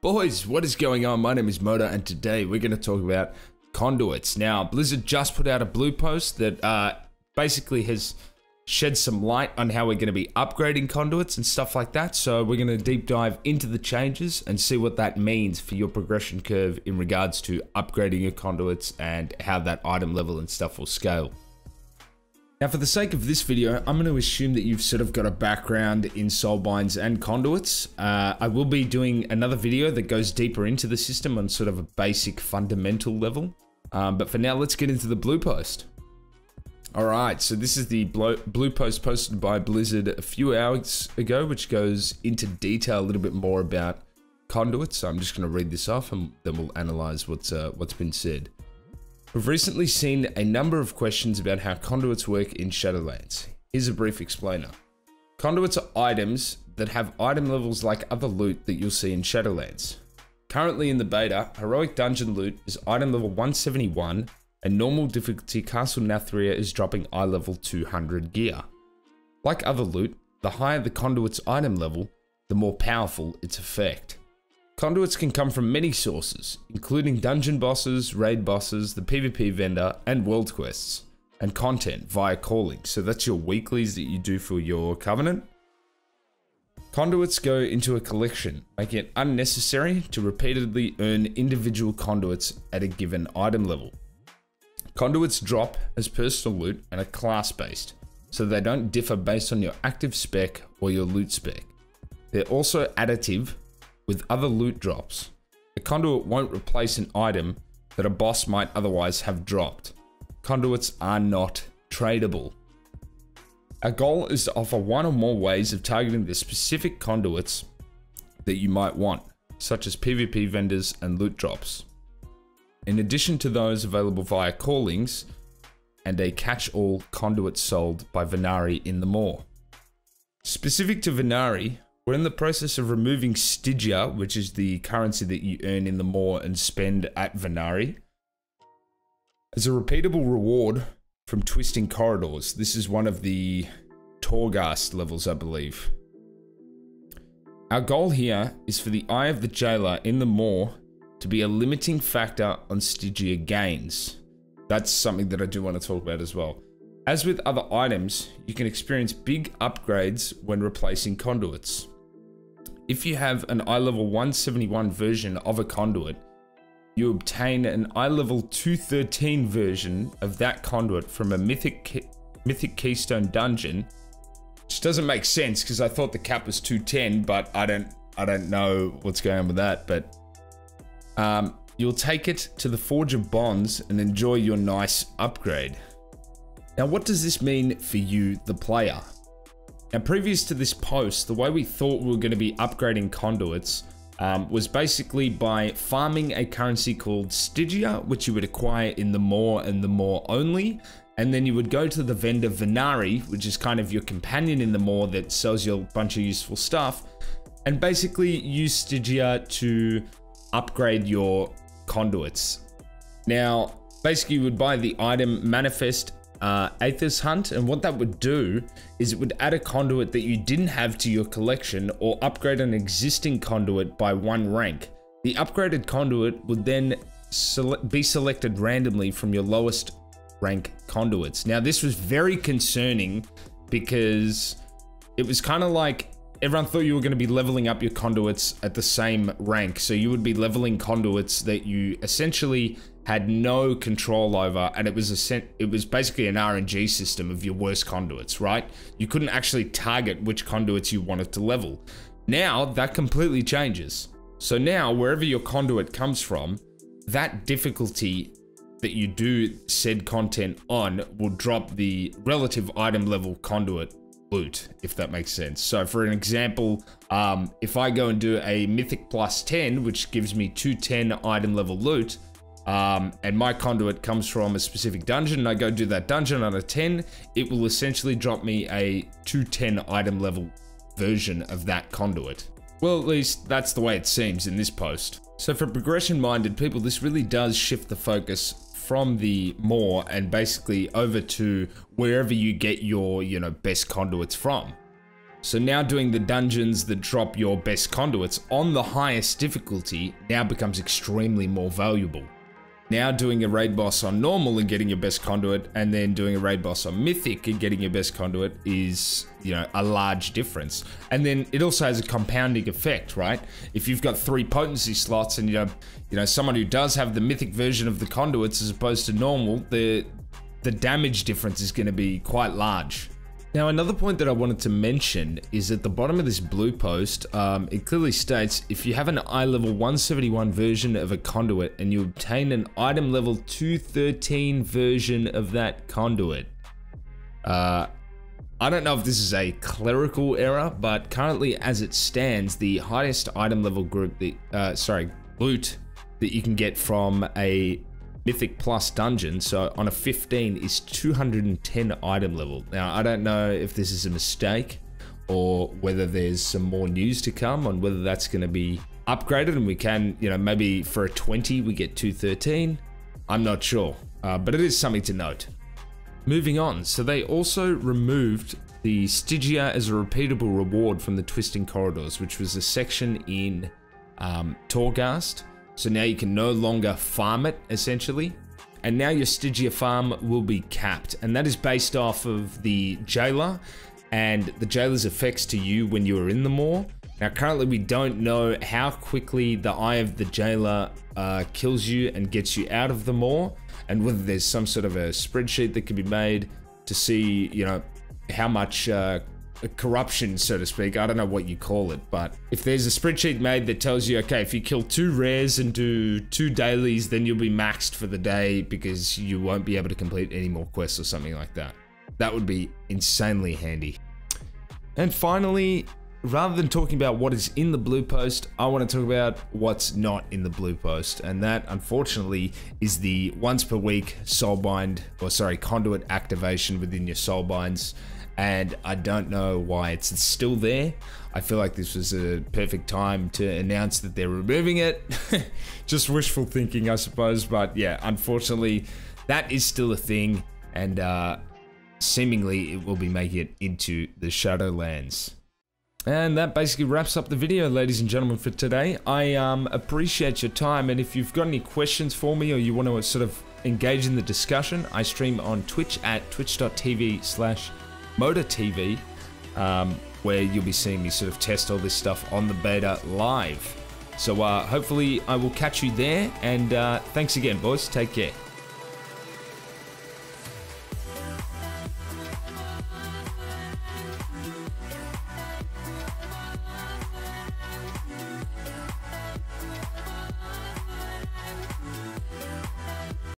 Boys, what is going on? My name is Moda and today we're going to talk about conduits. Now, Blizzard just put out a blue post that basically has shed some light on how we're going to be upgrading conduits and stuff like that. So we're going to deep dive into the changes and see what that means for your progression curve in regards to upgrading your conduits and how that item level and stuff will scale. Now, for the sake of this video, I'm going to assume that you've sort of got a background in Soulbinds and conduits. I will be doing another video that goes deeper into the system on sort of a basic fundamental level. But for now, let's get into the blue post. All right, so this is the blue post posted by Blizzard a few hours ago, which goes into detail a little bit more about conduits. So I'm just going to read this off and then we'll analyze what's been said. We've recently seen a number of questions about how conduits work in Shadowlands. Here's a brief explainer. Conduits are items that have item levels like other loot that you'll see in Shadowlands. Currently in the beta, heroic dungeon loot is item level 171 and normal difficulty Castle Nathria is dropping eye level 200 gear. Like other loot, the higher the conduit's item level, the more powerful its effect. Conduits can come from many sources, including dungeon bosses, raid bosses, the PvP vendor, and world quests, and content via calling. So that's your weeklies that you do for your covenant. Conduits go into a collection, making it unnecessary to repeatedly earn individual conduits at a given item level. Conduits drop as personal loot and are class-based, so they don't differ based on your active spec or your loot spec. They're also additive with other loot drops. A conduit won't replace an item that a boss might otherwise have dropped. Conduits are not tradable. Our goal is to offer one or more ways of targeting the specific conduits that you might want, such as PvP vendors and loot drops. In addition to those available via callings and a catch-all conduit sold by Venari in the Maw. Specific to Venari, we're in the process of removing Stygia, which is the currency that you earn in the Maw and spend at Venari, as a repeatable reward from twisting corridors. This is one of the Torghast levels, I believe. Our goal here is for the Eye of the Jailer in the Maw to be a limiting factor on Stygia gains. That's something that I do want to talk about as well. As with other items, you can experience big upgrades when replacing conduits. If you have an eye level 171 version of a conduit, you obtain an eye level 213 version of that conduit from a mythic keystone dungeon, which doesn't make sense because I thought the cap was 210, but I don't know what's going on with that. But you'll take it to the Forge of Bonds and enjoy your nice upgrade. Now, what does this mean for you, the player? Now, previous to this post, the way we thought we were going to be upgrading conduits was basically by farming a currency called Stygia, which you would acquire in the Maw and the Maw only. And then you would go to the vendor Venari, which is kind of your companion in the Maw that sells you a bunch of useful stuff, and basically use Stygia to upgrade your conduits. Now, basically you would buy the item Manifest Aether's Hunt, and what that would do is it would add a conduit that you didn't have to your collection or upgrade an existing conduit by 1 rank. The upgraded conduit would then be selected randomly from your lowest rank conduits. Now, this was very concerning because it was kind of like everyone thought you were going to be leveling up your conduits at the same rank. So you would be leveling conduits that you essentially had no control over, and it was basically an RNG system of your worst conduits, right? You couldn't actually target which conduits you wanted to level. Now that completely changes. So now wherever your conduit comes from, that difficulty that you do said content on will drop the relative item level conduit loot, if that makes sense. So for an example, if I go and do a mythic plus 10, which gives me 210 item level loot, and my conduit comes from a specific dungeon, and I go do that dungeon on a 10, it will essentially drop me a 210 item level version of that conduit. Well, at least that's the way it seems in this post. So for progression minded people, this really does shift the focus from the Maw and basically over to wherever you get your, best conduits from. So now doing the dungeons that drop your best conduits on the highest difficulty now becomes extremely more valuable. Now doing a raid boss on normal and getting your best conduit, and then doing a raid boss on mythic and getting your best conduit is, you know, a large difference. And then it also has a compounding effect, right? If you've got 3 potency slots and you know someone who does have the mythic version of the conduits as opposed to normal, the damage difference is going to be quite large. Now, another point that I wanted to mention is at the bottom of this blue post, it clearly states, if you have an eye level 171 version of a conduit and you obtain an item level 213 version of that conduit. I don't know if this is a clerical error, but currently as it stands, the highest item level group, loot that you can get from a Mythic Plus dungeon, so on a 15, is 210 item level. Now, I don't know if this is a mistake or whether there's some more news to come on whether that's going to be upgraded and we can, you know, maybe for a 20 we get 213. I'm not sure, but it is something to note. Moving on, so they also removed the Stygia as a repeatable reward from the Twisting Corridors, which was a section in Torghast. So now you can no longer farm it, essentially. And now your Stygia farm will be capped. And that is based off of the Jailer and the Jailer's effects to you when you are in the Maw. Now, currently we don't know how quickly the Eye of the Jailer kills you and gets you out of the Maw, and whether there's some sort of a spreadsheet that can be made to see, you know, how much corruption, so to speak. I don't know what you call it, but if there's a spreadsheet made that tells you, okay, if you kill 2 rares and do 2 dailies, then you'll be maxed for the day because you won't be able to complete any more quests or something like that. That would be insanely handy. And finally, rather than talking about what is in the blue post, I want to talk about what's not in the blue post, and that unfortunately is the once per week conduit activation within your Soulbinds. And I don't know why it's still there. I feel like this was a perfect time to announce that they're removing it. Just wishful thinking, I suppose, but yeah, unfortunately, that is still a thing, and seemingly it will be making it into the Shadowlands. And that basically wraps up the video, ladies and gentlemen, for today. I appreciate your time, and if you've got any questions for me or you want to sort of engage in the discussion, I stream on Twitch at twitch.tv/ModaTV, where you'll be seeing me sort of test all this stuff on the beta live. So hopefully I will catch you there, and thanks again, boys. Take care.